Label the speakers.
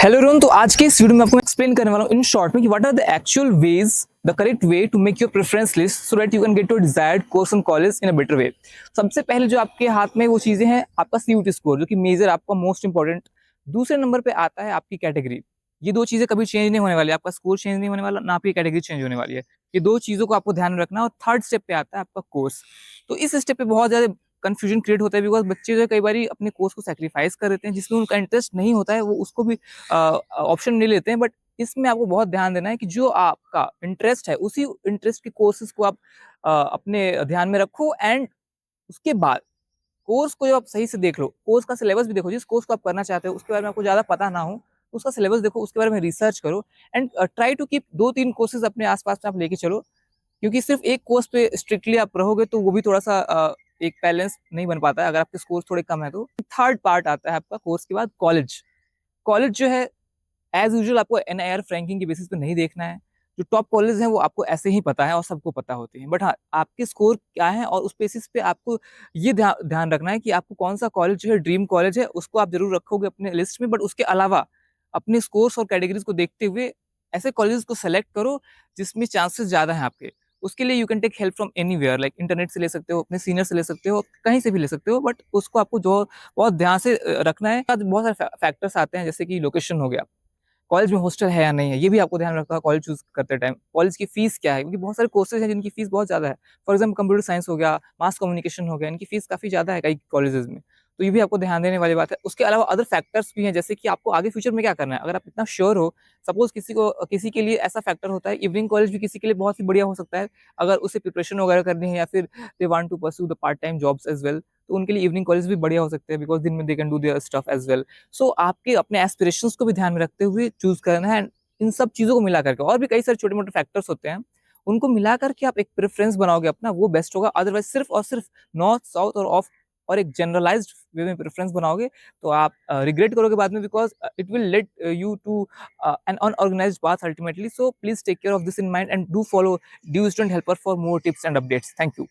Speaker 1: Hello Rohan, तो आज के इस वीडियो में आपको एक्सप्लेन करने वाला हूँ इन शॉर्ट में कि what are the actual ways, the correct way to make your preference list so that you can get your desired course and college in a better way. सबसे पहले जो आपके हाथ में वो चीजें हैं, आपका सीयूटी स्कोर जो कि मेजर आपका मोस्ट इंपॉर्टेंट। दूसरे नंबर पे आता है आपकी कैटेगरी। ये दो चीजें कभी चेंज नहीं होने वाली, आपका स्कोर चेंज नहीं होने वाला, ना आपकी कैटेगरी चेंज होने वाली है। ये दो चीजों को आपको ध्यान में रखना है। और थर्ड स्टेप पे आता है आपका कोर्स। तो इस स्टेप पे बहुत ज्यादा कंफ्यूजन क्रिएट होता है, बिकॉज बच्चे जो है कई बार अपने कोर्स को सेक्रीफाइस कर देते हैं, जिसमें उनका इंटरेस्ट नहीं होता है वो उसको भी ऑप्शन नहीं लेते हैं। बट इसमें आपको बहुत ध्यान देना है कि जो आपका इंटरेस्ट है उसी इंटरेस्ट के कोर्सेज को आप अपने ध्यान में रखो। एंड उसके बाद कोर्स को जब आप सही से देख लो, कोर्स का सिलेबस भी देखो। जिस कोर्स को आप करना चाहते हो उसके बारे में आपको ज्यादा पता ना हो, उसका सिलेबस देखो, उसके बारे में रिसर्च करो। एंड ट्राई टू कीप दो तीन कोर्सेज अपने आसपास में आप लेके चलो, क्योंकि सिर्फ एक कोर्स पे स्ट्रिक्टली आप रहोगे तो वो भी थोड़ा सा एक बैलेंस नहीं बन पाता है अगर आपके स्कोर थोड़े कम है तो। थर्ड पार्ट आता है आपका कोर्स के बाद कॉलेज। कॉलेज जो है एज यूजुअल आपको एनआईआर रैंकिंग के बेसिस पे नहीं देखना है। जो टॉप कॉलेज हैं वो आपको ऐसे ही पता है और सबको पता होते हैं, बट हाँ आपके स्कोर क्या है और उस बेसिस पे आपको ये ध्यान रखना है कि आपको कौन सा कॉलेज जो है ड्रीम कॉलेज है उसको आप जरूर रखोगे अपने लिस्ट में। बट उसके अलावा अपने स्कोर्स और कैटेगरीज को देखते हुए ऐसे कॉलेज को सेलेक्ट करो जिसमें चांसेस ज्यादा हैं आपके। उसके लिए you can take help from anywhere, like internet से ले सकते हो, अपने सीनियर से ले सकते हो, कहीं से भी ले सकते हो। बट उसको आपको जो बहुत ध्यान से रखना है। बहुत सारे फैक्टर्स आते हैं, जैसे कि लोकेशन हो गया, कॉलेज में हॉस्टल है या नहीं है, ये भी आपको ध्यान रखना है कॉलेज चूज करते टाइम। कॉलेज की फीस क्या है, क्योंकि बहुत सारे कोर्सेज हैं जिनकी फीस बहुत ज्यादा है। फॉर एग्जाम्पल कंप्यूटर साइंस हो गया, मास कम्युनिकेशन हो गया, इनकी फीस काफी ज्यादा है कई कॉलेजेस में। तो ये भी आपको ध्यान देने वाली बात है। उसके अलावा अदर फैक्टर्स भी हैं, जैसे कि आपको आगे फ्यूचर में क्या करना है। अगर आप इतना श्योर हो, सपोज किसी के लिए ऐसा फैक्टर होता है, इवनिंग कॉलेज भी किसी के लिए बहुत ही बढ़िया हो सकता है अगर उसे प्रिपरेशन वगैरह करनी है, या फिर they want to pursue the part time jobs as well, तो उनके लिए इवनिंग कॉलेज भी बढ़िया हो सकते हैं, बिकॉज दिन में they can do their stuff as well. So आपके अपने एस्पिरेशंस को भी ध्यान में रखते हुए चूज करना है। इन सब चीजों को मिला करके और भी कई सारे छोटे मोटे फैक्टर्स होते हैं, उनको मिला करके आप एक प्रेफरेंस बनाओगे अपना, वो बेस्ट होगा। अदरवाइज सिर्फ और सिर्फ नॉर्थ साउथ और ऑफ और एक जनरलाइज्ड वे में प्रेफरेंस बनाओगे तो आप रिग्रेट करोगे बाद में, because it will let you to an unorganised path ultimately. So please take care of this in mind and do follow due student helper for more tips and updates. Thank you.